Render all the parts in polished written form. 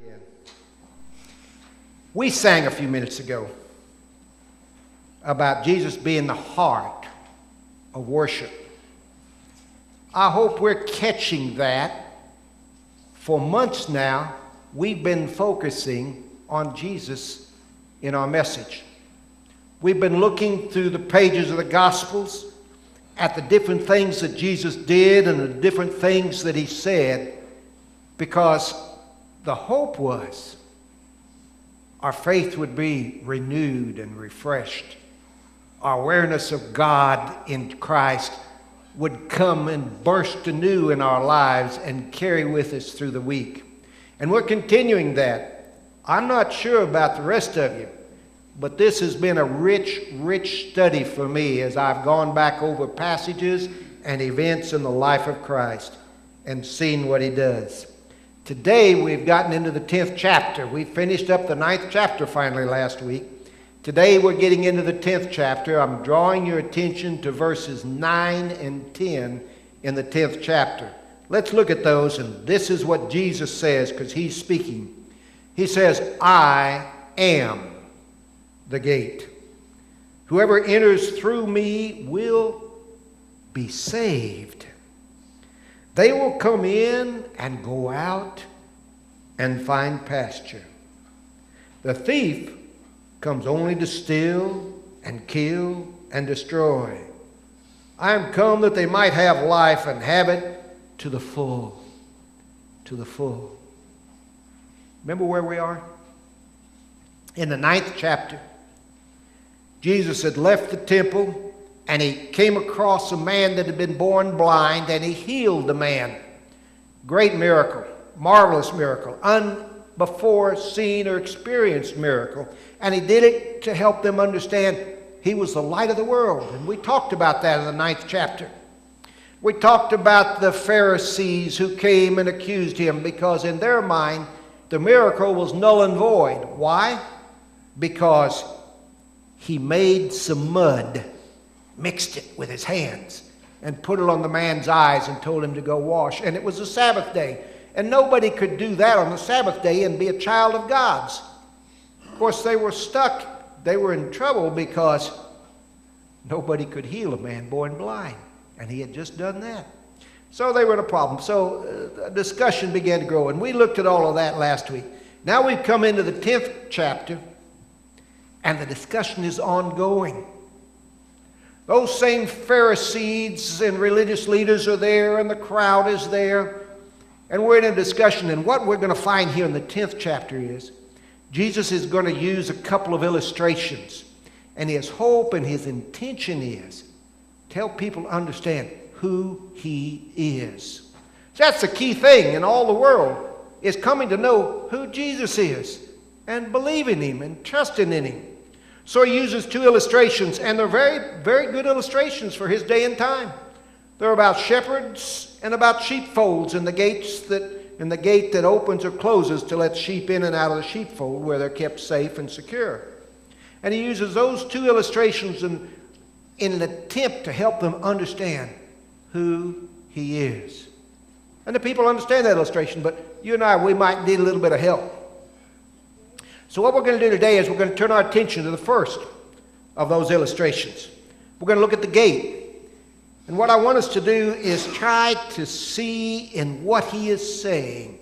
Yeah. We sang a few minutes ago about Jesus being the heart of worship. I hope we're catching that. For months now, we've been focusing on Jesus in our message. We've been looking through the pages of the Gospels at the different things that Jesus did and the different things that he said, because the hope was our faith would be renewed and refreshed. Our awareness of God in Christ would come and burst anew in our lives and carry with us through the week. And we're continuing that. I'm not sure about the rest of you, but this has been a rich study for me as I've gone back over passages and events in the life of Christ and seen what he does. Today we've gotten into the 10th chapter. We finished up the 9th chapter finally last week. Today we're getting into the 10th chapter. I'm drawing your attention to verses 9 and 10 in the 10th chapter. Let's look at those, and this is what Jesus says, because he's speaking. He says, I am the gate. Whoever enters through me will be saved. They will come in and go out and find pasture. The thief comes only to steal and kill and destroy. I am come that they might have life and have it to the full. To the full. Remember where we are? In the 9th chapter, Jesus had left the temple and he came across a man that had been born blind, and he healed the man. Great miracle, marvelous miracle, unbefore seen or experienced miracle. And he did it to help them understand he was the light of the world. And we talked about that in the 9th chapter. We talked about the Pharisees who came and accused him because in their mind the miracle was null and void. Why? Because he made some mud, mixed it with his hands, and put it on the man's eyes and told him to go wash. And it was a Sabbath day. And nobody could do that on the Sabbath day and be a child of God's. Of course, they were stuck. They were in trouble because nobody could heal a man born blind. And he had just done that. So they were in a problem. So a discussion began to grow. And we looked at all of that last week. Now we've come into the 10th chapter, and the discussion is ongoing. Those same Pharisees and religious leaders are there, and the crowd is there. And we're in a discussion. And what we're going to find here in the 10th chapter is Jesus is going to use a couple of illustrations. And his hope and his intention is to help people understand who he is. So that's the key thing in all the world, is coming to know who Jesus is and believing him and trusting in him. So he uses two illustrations, and they're very, very good illustrations for his day and time. They're about shepherds and about sheepfolds and the gate that opens or closes to let sheep in and out of the sheepfold where they're kept safe and secure. And he uses those two illustrations in an attempt to help them understand who he is. And the people understand that illustration, but you and I, we might need a little bit of help. So what we're going to do today is we're going to turn our attention to the first of those illustrations. We're going to look at the gate. And what I want us to do is try to see in what he is saying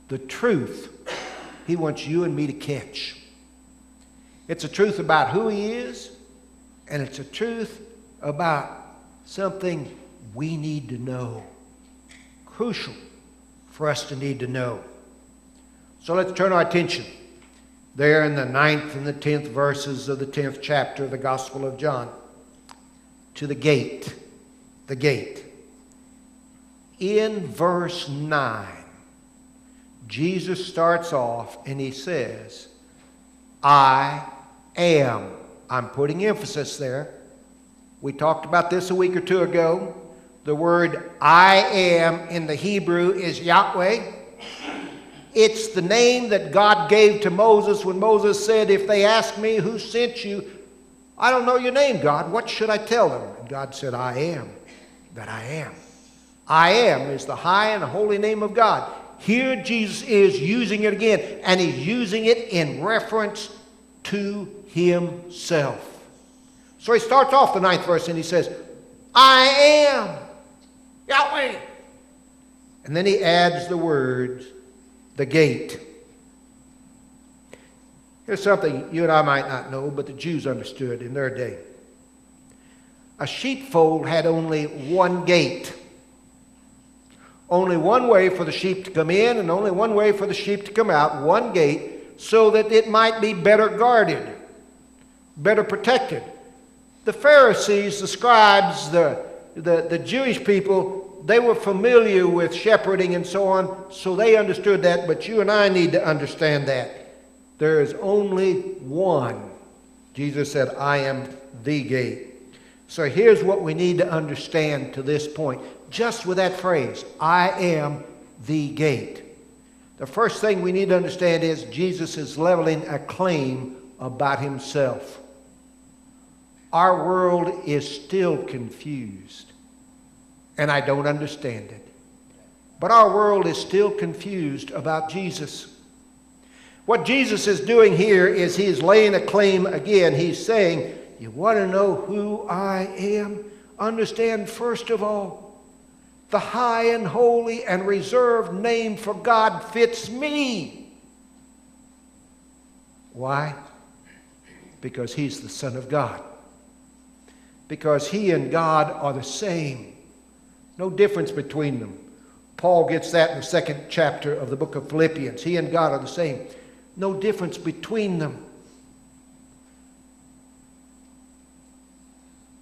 the truth he wants you and me to catch. It's a truth about who he is, and it's a truth about something we need to know. Crucial for us to need to know. So let's turn our attention there in the 9th and the 10th verses of the 10th chapter of the Gospel of John to the gate. The gate. In verse 9, Jesus starts off and he says, I am. I'm putting emphasis there. We talked about this a week or two ago. The word I am in the Hebrew is Yahweh. It's the name that God gave to Moses when Moses said, if they ask me who sent you, I don't know your name, God. What should I tell them? And God said, I am that I am. I am is the high and holy name of God. Here Jesus is using it again, and he's using it in reference to himself. So he starts off the 9th verse and he says, I am Yahweh. And then he adds the words, the gate. Here's something you and I might not know, but the Jews understood in their day. A sheepfold had only one gate. Only one way for the sheep to come in and only one way for the sheep to come out, one gate, so that it might be better guarded, better protected. The Pharisees, the scribes, the Jewish people, they were familiar with shepherding and so on, so they understood that, but you and I need to understand that. There is only one. Jesus said, I am the gate. So here's what we need to understand to this point. Just with that phrase, I am the gate. The first thing we need to understand is Jesus is leveling a claim about himself. Our world is still confused, and I don't understand it. But our world is still confused about Jesus. What Jesus is doing here is he is laying a claim again. He's saying, you want to know who I am? Understand first of all, the high and holy and reserved name for God fits me. Why? Because he's the Son of God. Because he and God are the same. No difference between them. Paul gets that in the 2nd chapter of the book of Philippians. He and God are the same. No difference between them.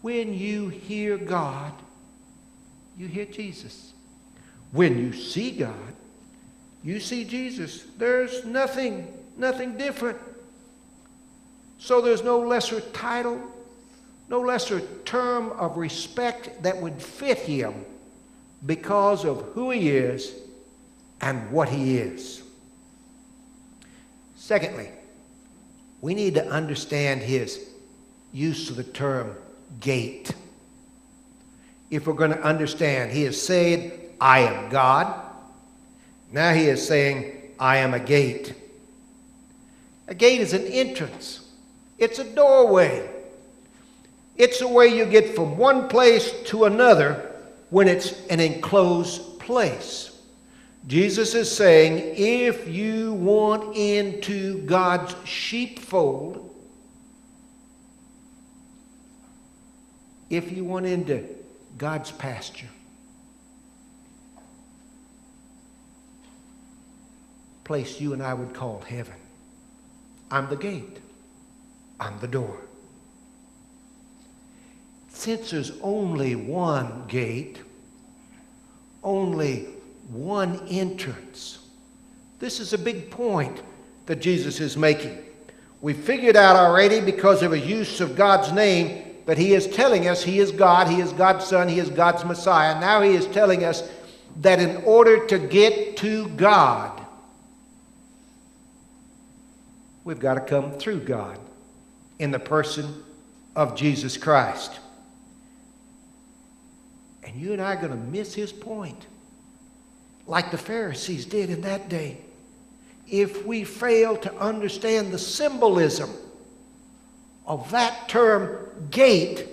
When you hear God, you hear Jesus. When you see God, you see Jesus. There's nothing different. So there's no lesser title, no lesser term of respect that would fit him because of who he is and what he is. Secondly, we need to understand his use of the term gate. If we're going to understand, he is saying, I am God. Now he is saying, I am a gate. A gate is an entrance. It's a doorway. It's a way you get from one place to another when it's an enclosed place. Jesus is saying, if you want into God's sheepfold, if you want into God's pasture, place you and I would call heaven, I'm the gate. I'm the door. Since there's only one gate, only one entrance, this is a big point that Jesus is making. We figured out already because of his use of God's name that he is telling us he is God, he is God's Son, he is God's Messiah. Now he is telling us that in order to get to God, we've got to come through God in the person of Jesus Christ. And you and I are going to miss his point, like the Pharisees did in that day, if we fail to understand the symbolism of that term gate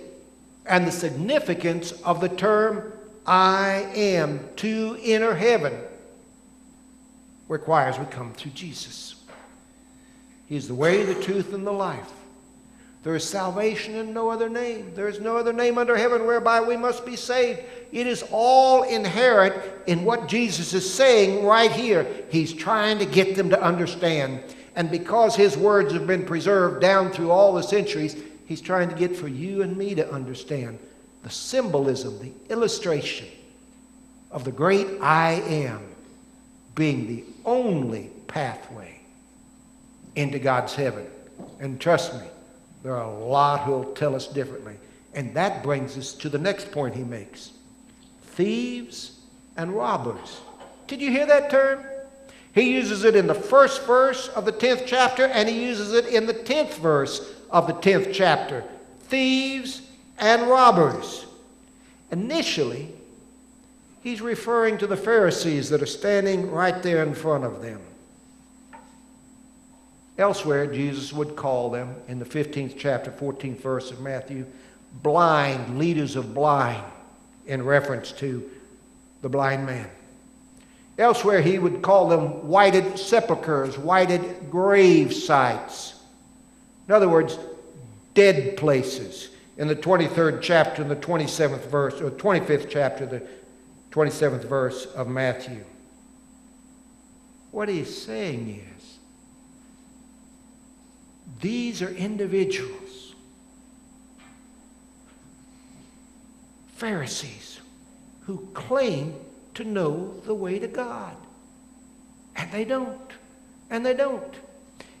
and the significance of the term I am. To enter heaven requires we come through Jesus. He's the way, the truth, and the life. There is salvation in no other name. There is no other name under heaven whereby we must be saved. It is all inherent in what Jesus is saying right here. He's trying to get them to understand. And because his words have been preserved down through all the centuries, he's trying to get for you and me to understand the symbolism, the illustration of the great I am being the only pathway into God's heaven. And trust me, there are a lot who'll tell us differently. And that brings us to the next point he makes. Thieves and robbers. Did you hear that term? He uses it in the first verse of the 10th chapter, and he uses it in the 10th verse of the 10th chapter. Thieves and robbers. Initially, He's referring to the Pharisees that are standing right there in front of them. Elsewhere, Jesus would call them, in the 15th chapter, 14th verse of Matthew, blind, leaders of blind, in reference to the blind man. Elsewhere, he would call them whited sepulchres, whited grave sites. In other words, dead places. In the 23rd chapter, in the 27th verse, or 25th chapter, the 27th verse of Matthew. What he's saying is, these are individuals, Pharisees, who claim to know the way to God. And they don't. And they don't.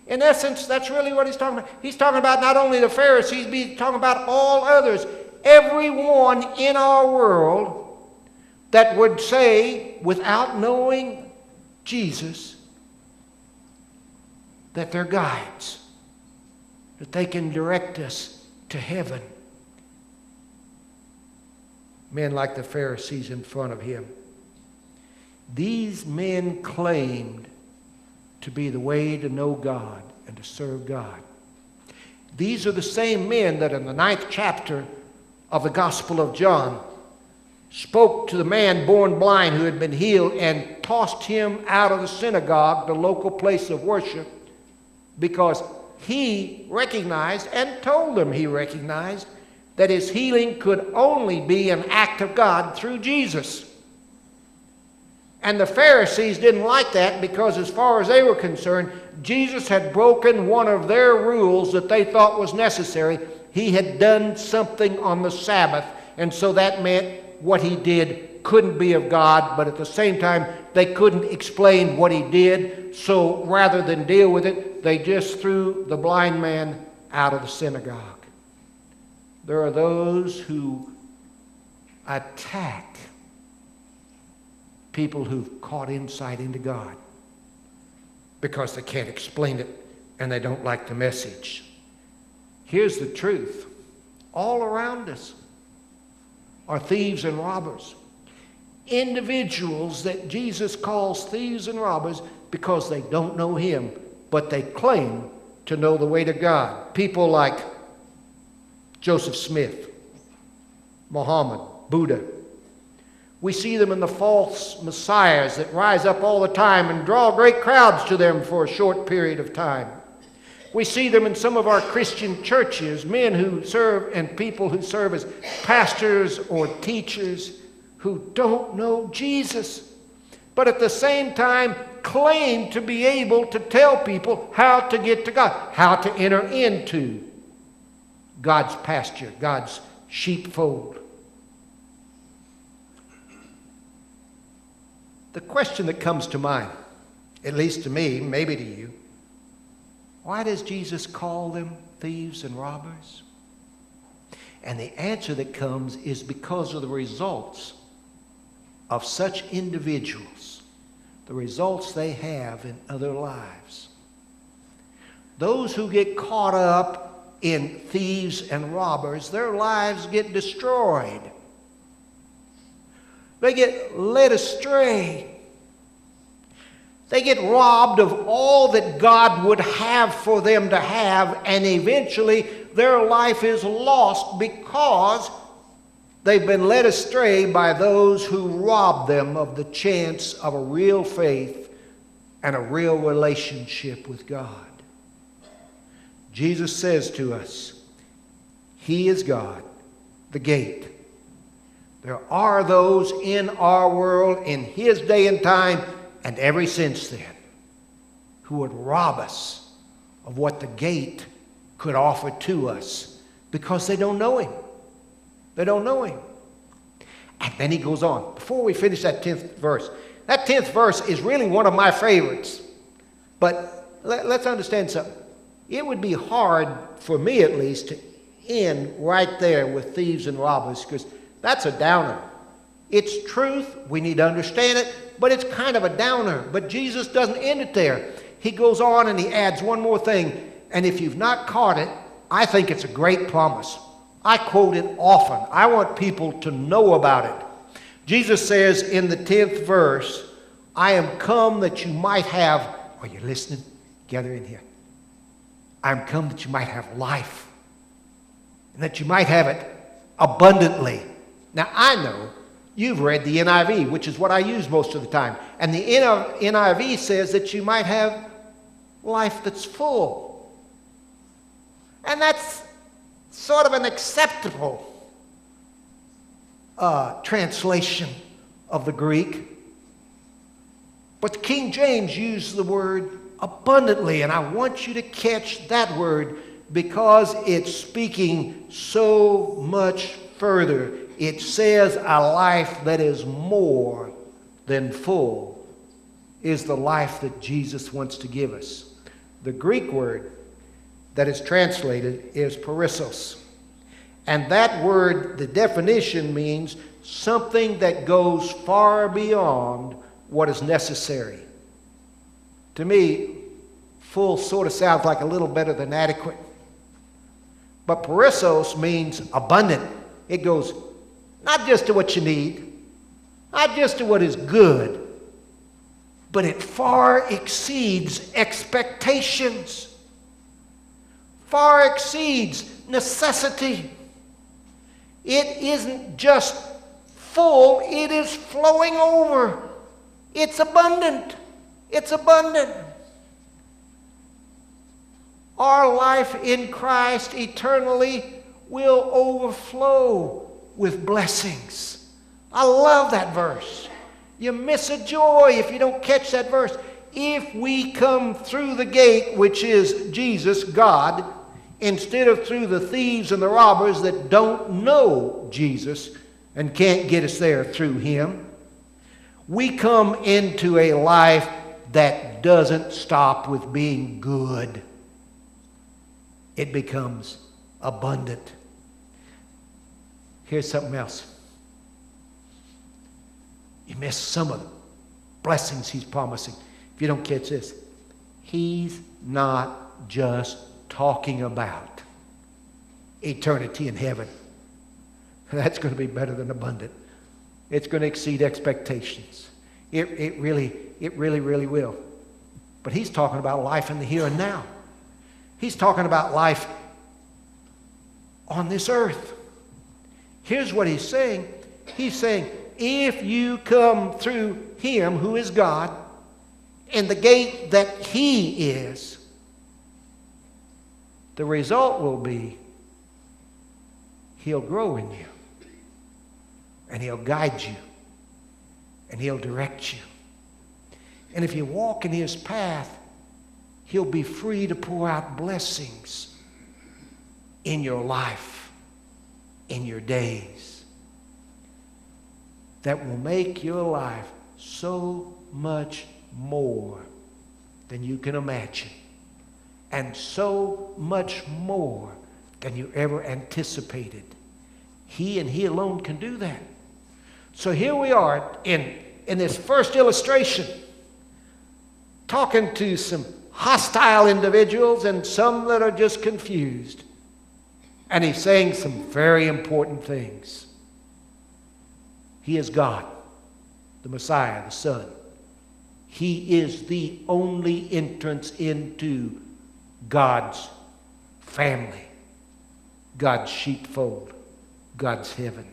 In essence, that's really what he's talking about. He's talking about not only the Pharisees, but he's talking about all others. Everyone in our world that would say, without knowing Jesus, that they're guides, that they can direct us to heaven. Men like the Pharisees in front of him. These men claimed to be the way to know God and to serve God. These are the same men that in the 9th chapter of the Gospel of John spoke to the man born blind who had been healed and tossed him out of the synagogue, the local place of worship, because he recognized, and told them he recognized, that his healing could only be an act of God through Jesus. And the Pharisees didn't like that because, as far as they were concerned, Jesus had broken one of their rules that they thought was necessary. He had done something on the Sabbath, and so that meant what he did couldn't be of God, but at the same time, they couldn't explain what he did, so rather than deal with it, they just threw the blind man out of the synagogue. There are those who attack people who've caught insight into God because they can't explain it and they don't like the message. Here's the truth. All around us are thieves and robbers. Individuals that Jesus calls thieves and robbers because they don't know him, but they claim to know the way to God. People like Joseph Smith, Muhammad, Buddha. We see them in the false messiahs that rise up all the time and draw great crowds to them for a short period of time. We see them in some of our Christian churches, men who serve and people who serve as pastors or teachers who don't know Jesus, but at the same time claim to be able to tell people how to get to God, how to enter into God's pasture, God's sheepfold. The question that comes to mind, at least to me, maybe to you, why does Jesus call them thieves and robbers? And the answer that comes is because of the results of such individuals, the results they have in other lives. Those who get caught up in thieves and robbers, their lives get destroyed. They get led astray. They get robbed of all that God would have for them to have, and eventually their life is lost because they've been led astray by those who rob them of the chance of a real faith and a real relationship with God. Jesus says to us, he is God, the gate. There are those in our world in his day and time and ever since then who would rob us of what the gate could offer to us because they don't know him. They don't know him. And then he goes on. Before we finish that 10th verse, that 10th verse is really one of my favorites. But let's understand something. It would be hard, for me at least, to end right there with thieves and robbers, because that's a downer. It's truth. We need to understand it, but it's kind of a downer. But Jesus doesn't end it there. He goes on and he adds one more thing. And if you've not caught it, I think it's a great promise. I quote it often. I want people to know about it. Jesus says in the 10th verse, I am come that you might have, are you listening? Gather in here. I am come that you might have life, and that you might have it abundantly. Now, I know you've read the NIV, which is what I use most of the time. And the NIV says that you might have life that's full. And that's sort of an acceptable translation of the Greek. But the King James used the word abundantly, and I want you to catch that word because it's speaking so much further. It says a life that is more than full is the life that Jesus wants to give us. The Greek word that is translated is perissos. And that word, the definition means something that goes far beyond what is necessary. To me, full sort of sounds like a little better than adequate. But perissos means abundant. It goes not just to what you need, not just to what is good, but it far exceeds expectations, far exceeds necessity. It isn't just full, it is flowing over. It's abundant. It's abundant. Our life in Christ eternally will overflow with blessings. I love that verse. You miss a joy if you don't catch that verse. If we come through the gate, which is Jesus, God, instead of through the thieves and the robbers that don't know Jesus and can't get us there through him, we come into a life that doesn't stop with being good. It becomes abundant. Here's something else. You miss some of the blessings he's promising. If you don't catch this, he's not just talking about eternity in heaven. That's going to be better than abundant. It's going to exceed expectations. It really will. But he's talking about life in the here and now. He's talking about life on this earth. Here's what he's saying. He's saying, if you come through him who is God and the gate that he is, the result will be he'll grow in you, and he'll guide you, and he'll direct you. And if you walk in his path, he'll be free to pour out blessings in your life, in your days, that will make your life so much more than you can imagine, and so much more than you ever anticipated. He and he alone can do that. So here we are in this first illustration, talking to some hostile individuals and some that are just confused. And he's saying some very important things. He is God, the Messiah, the Son. He is the only entrance into God's family, God's sheepfold, God's heaven.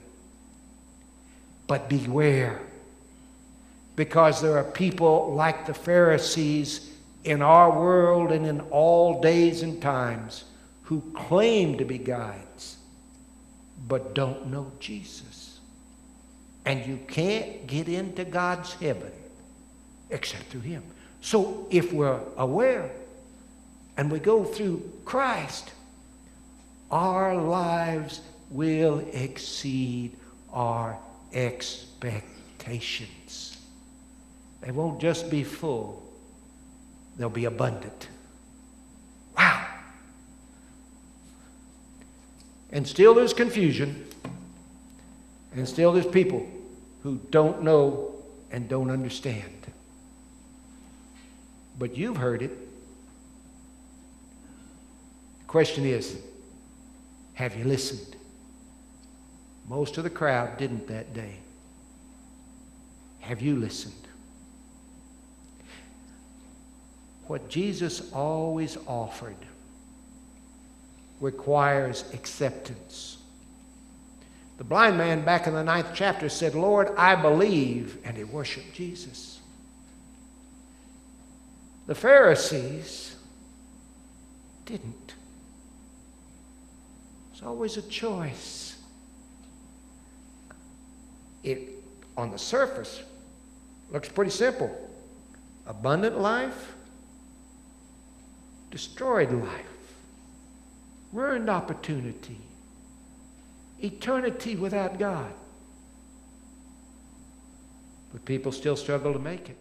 But beware, because there are people like the Pharisees in our world and in all days and times who claim to be guides but don't know Jesus. And you can't get into God's heaven except through him. So if we're aware and we go through Christ, our lives will exceed our expectations. They won't just be full, they'll be abundant. Wow. And still there's confusion, and still there's people who don't know and don't understand. But you've heard it. The question is, have you listened? Most of the crowd didn't that day. Have you listened? What Jesus always offered requires acceptance. The blind man back in the 9th chapter said, Lord, I believe, and he worshiped Jesus. The Pharisees didn't. It's always a choice. It, on the surface, looks pretty simple. Abundant life, destroyed life, ruined opportunity, eternity without God. But people still struggle to make it.